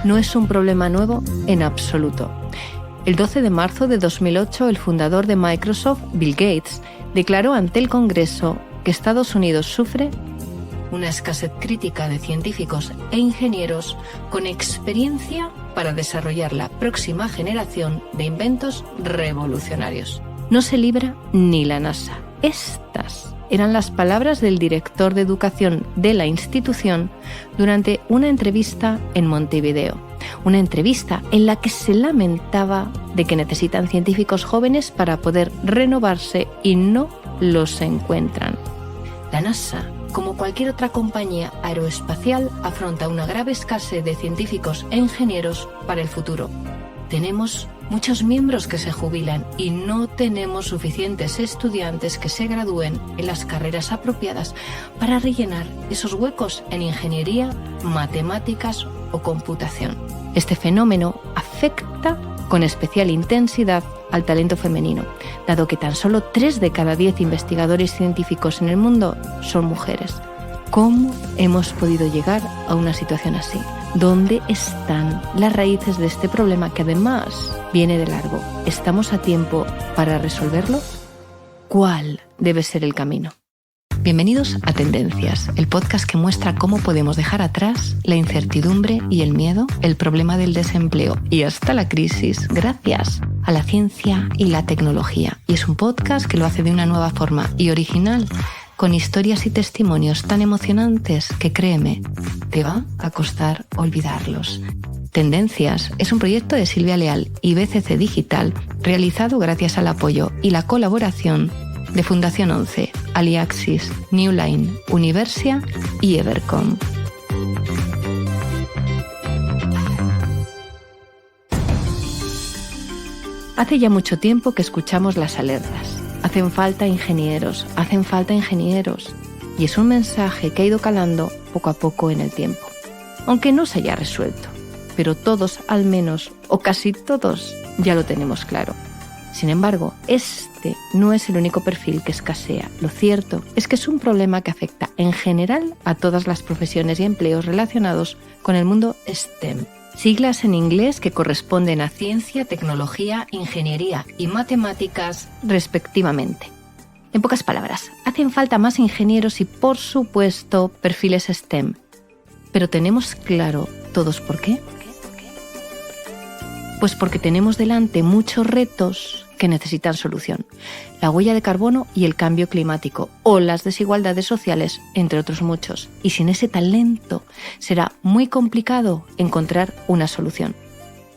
no es un problema nuevo en absoluto. El 12 de marzo de 2008, el fundador de Microsoft, Bill Gates, declaró ante el Congreso que Estados Unidos sufre una escasez crítica de científicos e ingenieros con experiencia para desarrollar la próxima generación de inventos revolucionarios. No se libra ni la NASA. Estas eran las palabras del director de educación de la institución durante una entrevista en Montevideo. Una entrevista en la que se lamentaba de que necesitan científicos jóvenes para poder renovarse y no los encuentran. La NASA, como cualquier otra compañía aeroespacial, afronta una grave escasez de científicos e ingenieros para el futuro. Tenemos muchos miembros que se jubilan y no tenemos suficientes estudiantes que se gradúen en las carreras apropiadas para rellenar esos huecos en ingeniería, matemáticas o computación. Este fenómeno afecta con especial intensidad al talento femenino, dado que tan solo 3 de cada 10 investigadores científicos en el mundo son mujeres. ¿Cómo hemos podido llegar a una situación así? ¿Dónde están las raíces de este problema que además viene de largo? ¿Estamos a tiempo para resolverlo? ¿Cuál debe ser el camino? Bienvenidos a Tendencias, el podcast que muestra cómo podemos dejar atrás la incertidumbre y el miedo, el problema del desempleo y hasta la crisis gracias a la ciencia y la tecnología. Y es un podcast que lo hace de una nueva forma y original, con historias y testimonios tan emocionantes que, créeme, te va a costar olvidarlos. Tendencias es un proyecto de Silvia Leal y BCC Digital, realizado gracias al apoyo y la colaboración de Fundación 11, Aliaxis, Newline, Universia y Evercom. Hace ya mucho tiempo que escuchamos las alertas. Hacen falta ingenieros. Y es un mensaje que ha ido calando poco a poco en el tiempo. Aunque no se haya resuelto. Pero todos, al menos, o casi todos, ya lo tenemos claro. Sin embargo, este no es el único perfil que escasea. Lo cierto es que es un problema que afecta en general a todas las profesiones y empleos relacionados con el mundo STEM. Siglas en inglés que corresponden a ciencia, tecnología, ingeniería y matemáticas, respectivamente. En pocas palabras, hacen falta más ingenieros y, por supuesto, perfiles STEM. Pero ¿tenemos claro todos por qué? Pues porque tenemos delante muchos retos que necesitan solución. La huella de carbono y el cambio climático, o las desigualdades sociales, entre otros muchos. Y sin ese talento será muy complicado encontrar una solución.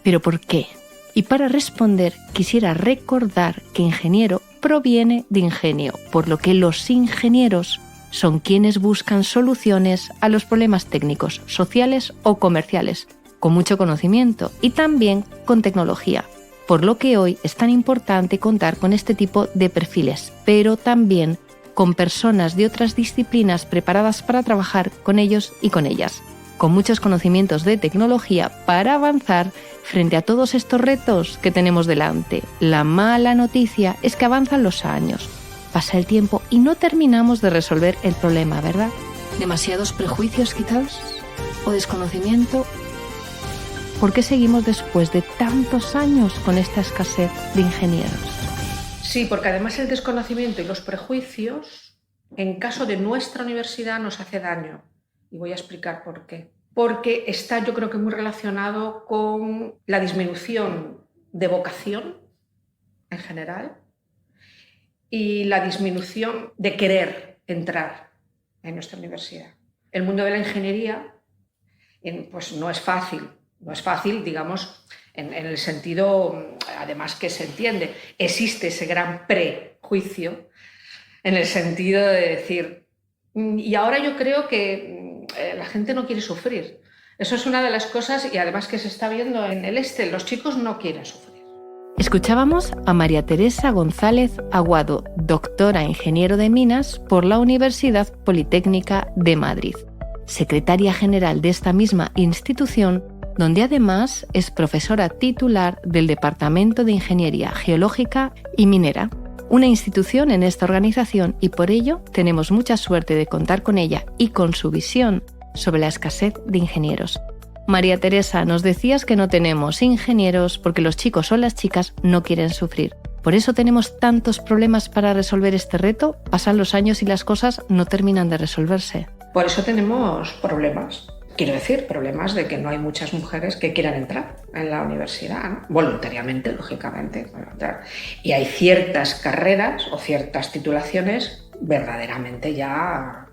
¿Pero por qué? Y para responder quisiera recordar que ingeniero proviene de ingenio, por lo que los ingenieros son quienes buscan soluciones a los problemas técnicos, sociales o comerciales, con mucho conocimiento y también con tecnología, por lo que hoy es tan importante contar con este tipo de perfiles, pero también con personas de otras disciplinas preparadas para trabajar con ellos y con ellas, con muchos conocimientos de tecnología para avanzar frente a todos estos retos que tenemos delante. La mala noticia es que avanzan los años, pasa el tiempo y no terminamos de resolver el problema, ¿verdad? ¿Demasiados prejuicios quizás? ¿O desconocimiento? ¿Por qué seguimos después de tantos años con esta escasez de ingenieros? Sí, porque además el desconocimiento y los prejuicios, en caso de nuestra universidad, nos hace daño. Y voy a explicar por qué. Porque está, yo creo que muy relacionado con la disminución de vocación en general y la disminución de querer entrar en nuestra universidad. El mundo de la ingeniería pues no es fácil. No es fácil, digamos, en el sentido, además que se entiende, existe ese gran prejuicio en el sentido de decir, y ahora yo creo que la gente no quiere sufrir. Eso es una de las cosas y además que se está viendo en el los chicos no quieren sufrir. Escuchábamos a María Teresa González Aguado, doctora ingeniero de minas por la Universidad Politécnica de Madrid, secretaria general de esta misma institución, donde además es profesora titular del Departamento de Ingeniería Geológica y Minera, una institución en esta organización, y por ello tenemos mucha suerte de contar con ella y con su visión sobre la escasez de ingenieros. María Teresa, nos decías que no tenemos ingenieros porque los chicos o las chicas no quieren sufrir. ¿Por eso tenemos tantos problemas para resolver este reto? Pasan los años y las cosas no terminan de resolverse. Por eso tenemos problemas. Quiero decir, problemas de que no hay muchas mujeres que quieran entrar en la universidad, ¿no? Voluntariamente, lógicamente. Y hay ciertas carreras o ciertas titulaciones verdaderamente ya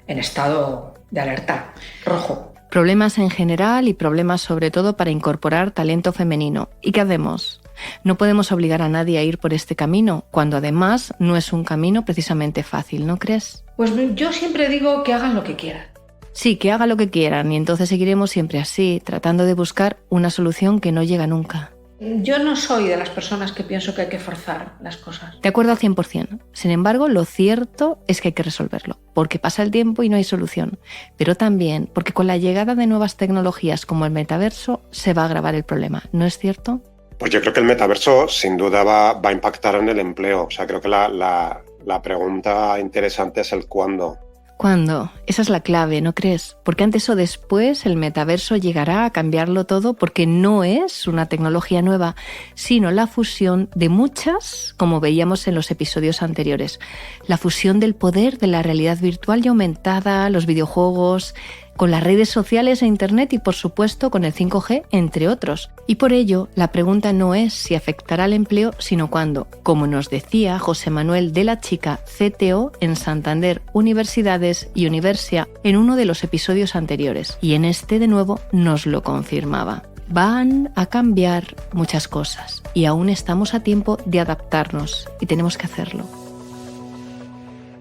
en estado de alerta rojo. Problemas en general y problemas sobre todo para incorporar talento femenino. ¿Y qué hacemos? No podemos obligar a nadie a ir por este camino, cuando además no es un camino precisamente fácil, ¿no crees? Pues yo siempre digo que hagan lo que quieran. Sí, que hagan lo que quieran y entonces seguiremos siempre así, tratando de buscar una solución que no llega nunca. Yo no soy de las personas que pienso que hay que forzar las cosas. De acuerdo al 100%. Sin embargo, lo cierto es que hay que resolverlo, porque pasa el tiempo y no hay solución. Pero también porque con la llegada de nuevas tecnologías como el metaverso se va a agravar el problema, ¿no es cierto? Pues yo creo que el metaverso sin duda va a impactar en el empleo. O sea, creo que la pregunta interesante es el cuándo. ¿Cuándo? Esa es la clave, ¿no crees? Porque antes o después el metaverso llegará a cambiarlo todo porque no es una tecnología nueva, sino la fusión de muchas, como veíamos en los episodios anteriores. La fusión del poder de la realidad virtual y aumentada, los videojuegos, con las redes sociales e Internet y, por supuesto, con el 5G, entre otros. Y por ello, la pregunta no es si afectará al empleo, sino cuándo. Como nos decía José Manuel de la Chica, CTO en Santander Universidades y Universia, en uno de los episodios anteriores. Y en este, de nuevo, nos lo confirmaba. Van a cambiar muchas cosas y aún estamos a tiempo de adaptarnos y tenemos que hacerlo.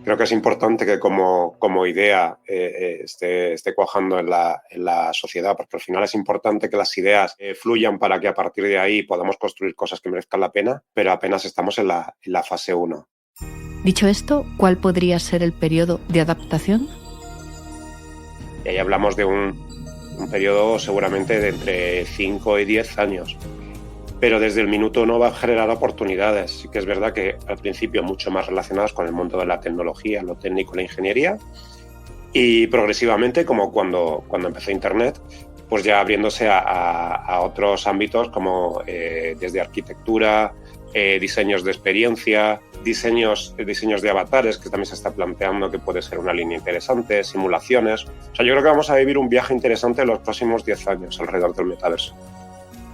Creo que es importante que como idea esté cuajando en la sociedad, porque al final es importante que las ideas fluyan para que a partir de ahí podamos construir cosas que merezcan la pena, pero apenas estamos en la fase 1. Dicho esto, ¿cuál podría ser el periodo de adaptación? Y ahí hablamos de un periodo seguramente de entre 5 y 10 años. Pero desde el minuto 1 va a generar oportunidades. Sí que es verdad que al principio mucho más relacionadas con el mundo de la tecnología, lo técnico, la ingeniería, y progresivamente, como cuando empezó Internet, pues ya abriéndose a otros ámbitos como desde arquitectura, diseños de experiencia, diseños de avatares, que también se está planteando que puede ser una línea interesante, simulaciones. O sea, yo creo que vamos a vivir un viaje interesante en los próximos 10 años alrededor del metaverso.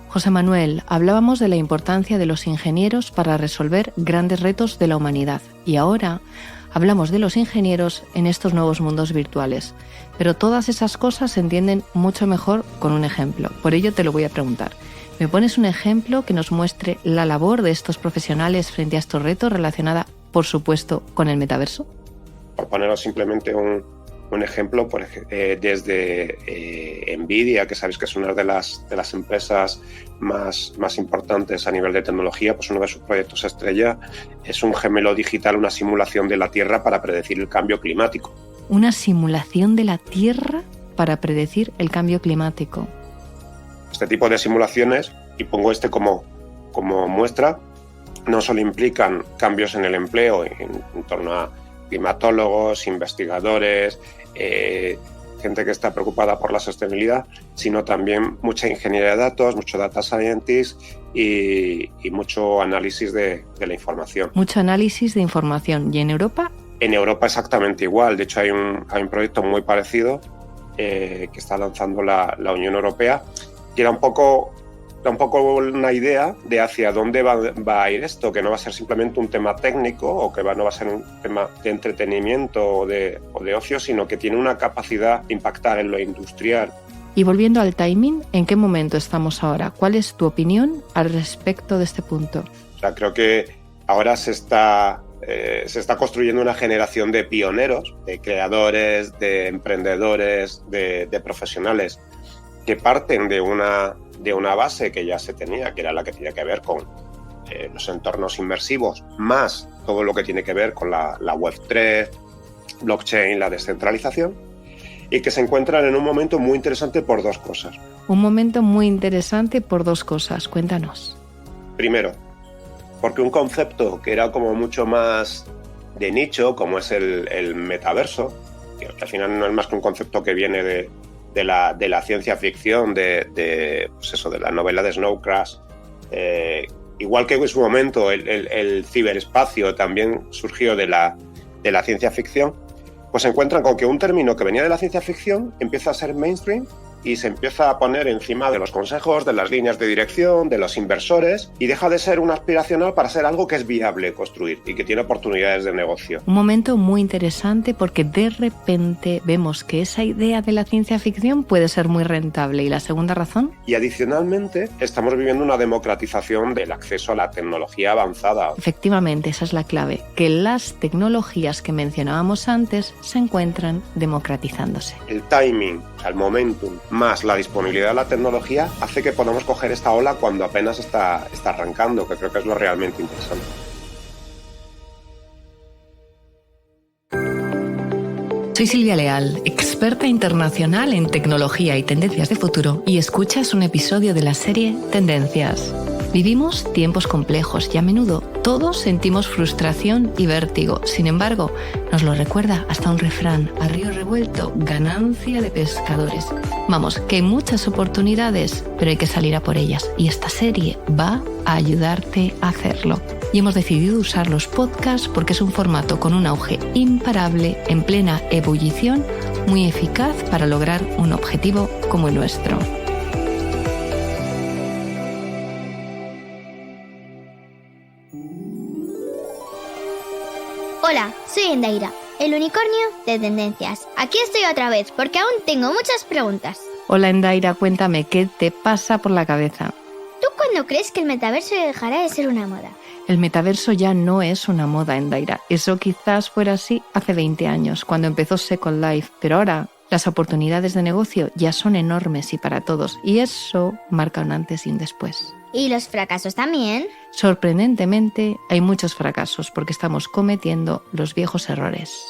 José Manuel, hablábamos de la importancia de los ingenieros para resolver grandes retos de la humanidad y ahora hablamos de los ingenieros en estos nuevos mundos virtuales. Pero todas esas cosas se entienden mucho mejor con un ejemplo. Por ello te lo voy a preguntar. ¿Me pones un ejemplo que nos muestre la labor de estos profesionales frente a estos retos relacionada, por supuesto, con el metaverso? Por poneros simplemente un ejemplo, desde Nvidia, que sabéis que es una de las empresas más importantes a nivel de tecnología, pues uno de sus proyectos estrella es un gemelo digital, una simulación de la Tierra para predecir el cambio climático. Una simulación de la Tierra para predecir el cambio climático. Este tipo de simulaciones, y pongo como muestra, no solo implican cambios en el empleo en torno a climatólogos, investigadores, gente que está preocupada por la sostenibilidad, sino también mucha ingeniería de datos, mucho data scientist y mucho análisis de la información. Mucho análisis de información. ¿Y en Europa? En Europa exactamente igual. De hecho, hay un proyecto muy parecido que está lanzando la Unión Europea, que era un poco una idea de hacia dónde va a ir esto, que no va a ser simplemente un tema técnico o que no va a ser un tema de entretenimiento o de ocio, sino que tiene una capacidad de impactar en lo industrial. Y volviendo al timing, ¿en qué momento estamos ahora? ¿Cuál es tu opinión al respecto de este punto? O sea, creo que ahora se está construyendo una generación de pioneros, de creadores, de emprendedores, de profesionales que parten de una base que ya se tenía, que era la que tenía que ver con los entornos inmersivos, más todo lo que tiene que ver con la Web3, blockchain, la descentralización, y que se encuentran en un momento muy interesante por dos cosas. Un momento muy interesante por dos cosas, cuéntanos. Primero, porque un concepto que era como mucho más de nicho, como es el metaverso, que al final no es más que un concepto que viene de la ciencia ficción, de la novela de Snow Crash. Igual que en su momento el ciberespacio también surgió de la ciencia ficción, pues se encuentran con que un término que venía de la ciencia ficción empieza a ser mainstream y se empieza a poner encima de los consejos, de las líneas de dirección, de los inversores, y deja de ser un aspiracional para ser algo que es viable construir y que tiene oportunidades de negocio. Un momento muy interesante porque de repente vemos que esa idea de la ciencia ficción puede ser muy rentable. ¿Y la segunda razón? Y adicionalmente estamos viviendo una democratización del acceso a la tecnología avanzada. Efectivamente, esa es la clave, que las tecnologías que mencionábamos antes se encuentran democratizándose. El timing, el momentum, más la disponibilidad de la tecnología hace que podamos coger esta ola cuando apenas está arrancando, que creo que es lo realmente interesante. Soy Silvia Leal, experta internacional en tecnología y tendencias de futuro, y escuchas un episodio de la serie Tendencias. Vivimos tiempos complejos y a menudo todos sentimos frustración y vértigo. Sin embargo, nos lo recuerda hasta un refrán: a río revuelto, ganancia de pescadores. Vamos, que hay muchas oportunidades, pero hay que salir a por ellas. Y esta serie va a ayudarte a hacerlo. Y hemos decidido usar los podcasts porque es un formato con un auge imparable, en plena ebullición, muy eficaz para lograr un objetivo como el nuestro. Hola, soy Endaira, el unicornio de Tendencias. Aquí estoy otra vez porque aún tengo muchas preguntas. Hola Endaira, cuéntame, ¿qué te pasa por la cabeza? ¿Tú cuándo crees que el metaverso dejará de ser una moda? El metaverso ya no es una moda, Endaira. Eso quizás fuera así hace 20 años, cuando empezó Second Life, pero ahora las oportunidades de negocio ya son enormes y para todos, y eso marca un antes y un después. ¿Y los fracasos también? Sorprendentemente, hay muchos fracasos porque estamos cometiendo los viejos errores.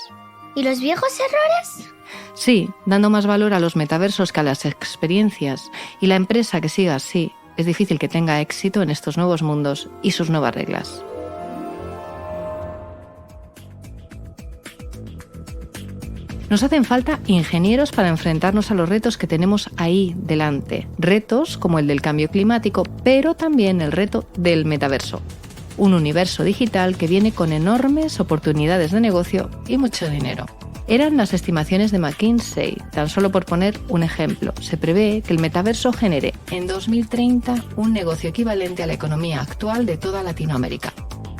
¿Y los viejos errores? Sí, dando más valor a los metaversos que a las experiencias. Y la empresa que siga así, es difícil que tenga éxito en estos nuevos mundos y sus nuevas reglas. Nos hacen falta ingenieros para enfrentarnos a los retos que tenemos ahí delante. Retos como el del cambio climático, pero también el reto del metaverso. Un universo digital que viene con enormes oportunidades de negocio y mucho dinero. Eran las estimaciones de McKinsey, tan solo por poner un ejemplo. Se prevé que el metaverso genere en 2030 un negocio equivalente a la economía actual de toda Latinoamérica.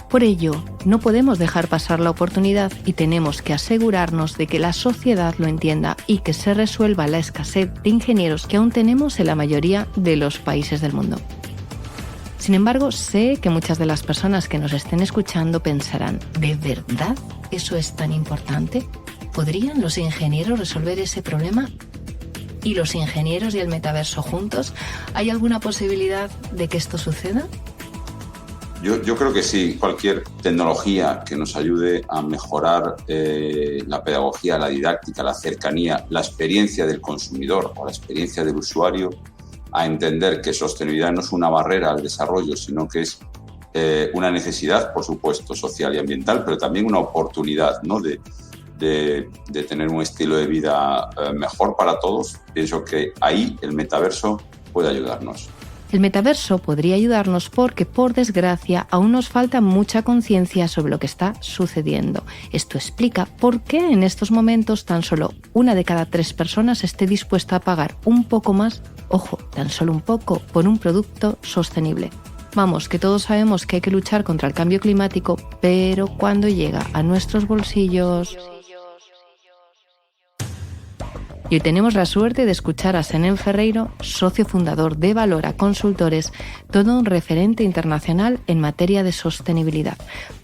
Por ello, no podemos dejar pasar la oportunidad y tenemos que asegurarnos de que la sociedad lo entienda y que se resuelva la escasez de ingenieros que aún tenemos en la mayoría de los países del mundo. Sin embargo, sé que muchas de las personas que nos estén escuchando pensarán: ¿de verdad eso es tan importante? ¿Podrían los ingenieros resolver ese problema? ¿Y los ingenieros y el metaverso juntos? ¿Hay alguna posibilidad de que esto suceda? Yo creo que sí. Cualquier tecnología que nos ayude a mejorar la pedagogía, la didáctica, la cercanía, la experiencia del consumidor o la experiencia del usuario, a entender que sostenibilidad no es una barrera al desarrollo, sino que es una necesidad, por supuesto, social y ambiental, pero también una oportunidad, ¿no?, de tener un estilo de vida mejor para todos. Pienso que ahí el metaverso puede ayudarnos. El metaverso podría ayudarnos porque, por desgracia, aún nos falta mucha conciencia sobre lo que está sucediendo. Esto explica por qué en estos momentos tan solo 1 de cada 3 personas esté dispuesta a pagar un poco más, ojo, tan solo un poco, por un producto sostenible. Vamos, que todos sabemos que hay que luchar contra el cambio climático, pero cuando llega a nuestros bolsillos... Y hoy tenemos la suerte de escuchar a Senén Ferreiro, socio fundador de Valora Consultores, todo un referente internacional en materia de sostenibilidad.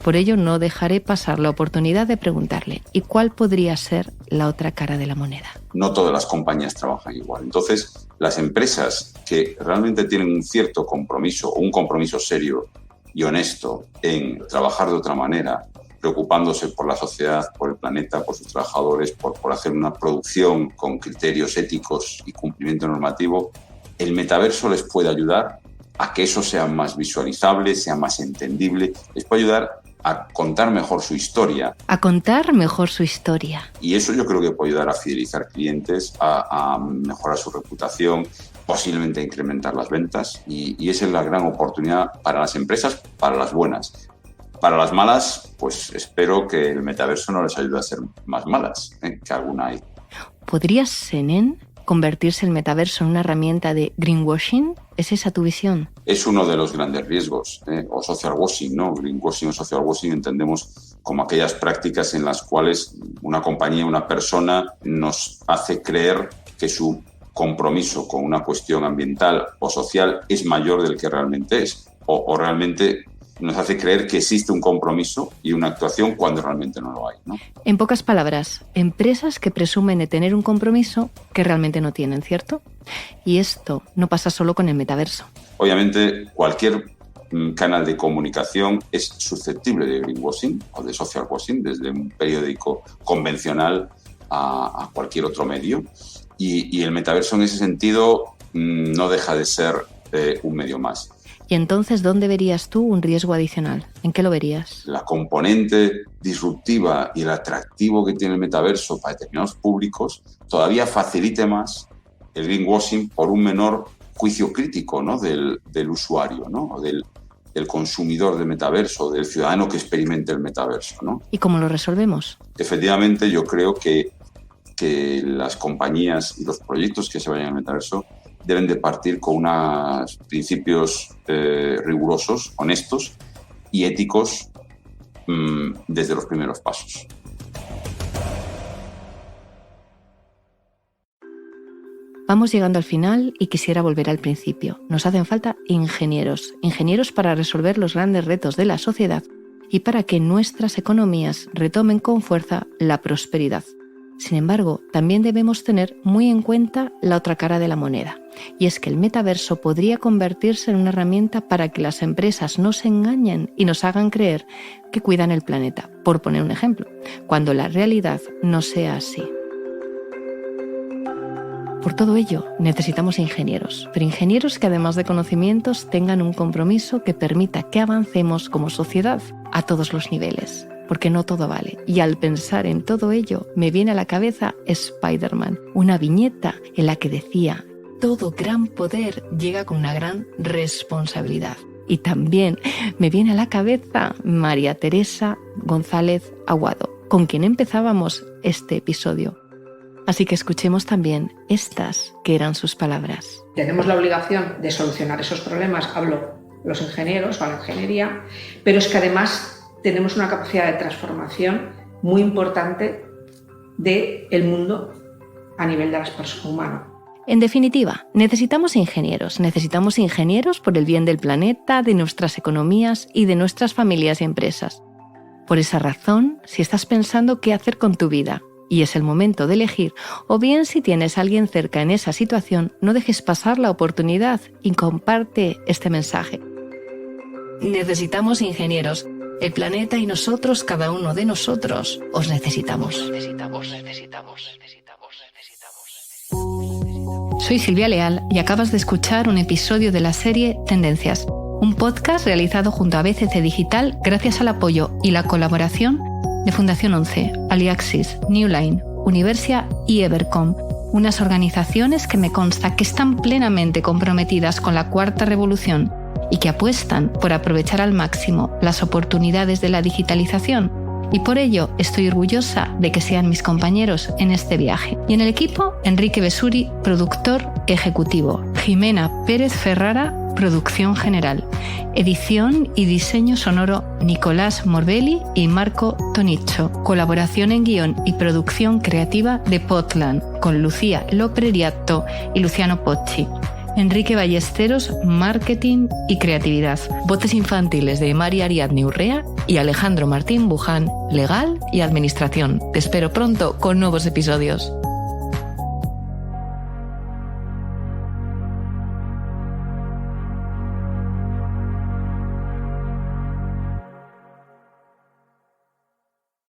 Por ello, no dejaré pasar la oportunidad de preguntarle: ¿y cuál podría ser la otra cara de la moneda? No todas las compañías trabajan igual. Entonces, las empresas que realmente tienen un cierto compromiso, o un compromiso serio y honesto en trabajar de otra manera, preocupándose por la sociedad, por el planeta, por sus trabajadores, por hacer una producción con criterios éticos y cumplimiento normativo, el metaverso les puede ayudar a que eso sea más visualizable, sea más entendible, les puede ayudar a contar mejor su historia. A contar mejor su historia. Y eso yo creo que puede ayudar a fidelizar clientes, a mejorar su reputación, posiblemente a incrementar las ventas. Y esa es la gran oportunidad para las empresas, para las buenas. Para las malas, pues espero que el metaverso no les ayude a ser más malas, que alguna hay. ¿Podría Senen convertirse el metaverso en una herramienta de greenwashing? ¿Es esa tu visión? Es uno de los grandes riesgos, o social washing, ¿no? Greenwashing o social washing entendemos como aquellas prácticas en las cuales una compañía, una persona nos hace creer que su compromiso con una cuestión ambiental o social es mayor del que realmente es, o realmente nos hace creer que existe un compromiso y una actuación cuando realmente no lo hay, ¿no? En pocas palabras, empresas que presumen de tener un compromiso que realmente no tienen, ¿cierto? Y esto no pasa solo con el metaverso. Obviamente, cualquier canal de comunicación es susceptible de greenwashing o de social washing, desde un periódico convencional a cualquier otro medio. Y el metaverso en ese sentido no deja de ser un medio más. ¿Y entonces dónde verías tú un riesgo adicional? ¿En qué lo verías? La componente disruptiva y el atractivo que tiene el metaverso para determinados públicos todavía facilite más el greenwashing por un menor juicio crítico, ¿no? del usuario, ¿no? O del consumidor del metaverso, del ciudadano que experimente el metaverso, ¿no? ¿Y cómo lo resolvemos? Efectivamente, yo creo que las compañías y los proyectos que se vayan al metaverso deben de partir con unos principios rigurosos, honestos y éticos desde los primeros pasos. Vamos llegando al final y quisiera volver al principio. Nos hacen falta ingenieros para resolver los grandes retos de la sociedad y para que nuestras economías retomen con fuerza la prosperidad. Sin embargo, también debemos tener muy en cuenta la otra cara de la moneda, y es que el metaverso podría convertirse en una herramienta para que las empresas nos engañen y nos hagan creer que cuidan el planeta, por poner un ejemplo, cuando la realidad no sea así. Por todo ello, necesitamos ingenieros, pero ingenieros que además de conocimientos tengan un compromiso que permita que avancemos como sociedad a todos los niveles. Porque no todo vale. Y al pensar en todo ello, me viene a la cabeza Spider-Man, una viñeta en la que decía: todo gran poder llega con una gran responsabilidad. Y también me viene a la cabeza María Teresa González Aguado, con quien empezábamos este episodio. Así que escuchemos también estas que eran sus palabras. Tenemos la obligación de solucionar esos problemas, hablo los ingenieros o la ingeniería, pero es que además tenemos una capacidad de transformación muy importante del mundo a nivel de las personas humanas. En definitiva, necesitamos ingenieros por el bien del planeta, de nuestras economías y de nuestras familias y empresas. Por esa razón, si estás pensando qué hacer con tu vida y es el momento de elegir, o bien si tienes a alguien cerca en esa situación, no dejes pasar la oportunidad y comparte este mensaje. Necesitamos ingenieros. El planeta y nosotros, cada uno de nosotros, os necesitamos. Soy Silvia Leal y acabas de escuchar un episodio de la serie Tendencias, un podcast realizado junto a BCC Digital gracias al apoyo y la colaboración de Fundación 11, Aliaxis, Newline, Universia y Evercom, unas organizaciones que me consta que están plenamente comprometidas con la cuarta revolución y que apuestan por aprovechar al máximo las oportunidades de la digitalización. Y por ello estoy orgullosa de que sean mis compañeros en este viaje. Y en el equipo, Enrique Besuri, productor ejecutivo, Jimena Pérez Ferrara, producción general, edición y diseño sonoro, Nicolás Morbelli y Marco Tonicho, colaboración en guión y producción creativa de Potland, con Lucía Lopreriatto y Luciano Pocci. Enrique Ballesteros, marketing y creatividad. Voces infantiles de María Ariadne Urrea y Alejandro Martín Buján, legal y administración. Te espero pronto con nuevos episodios.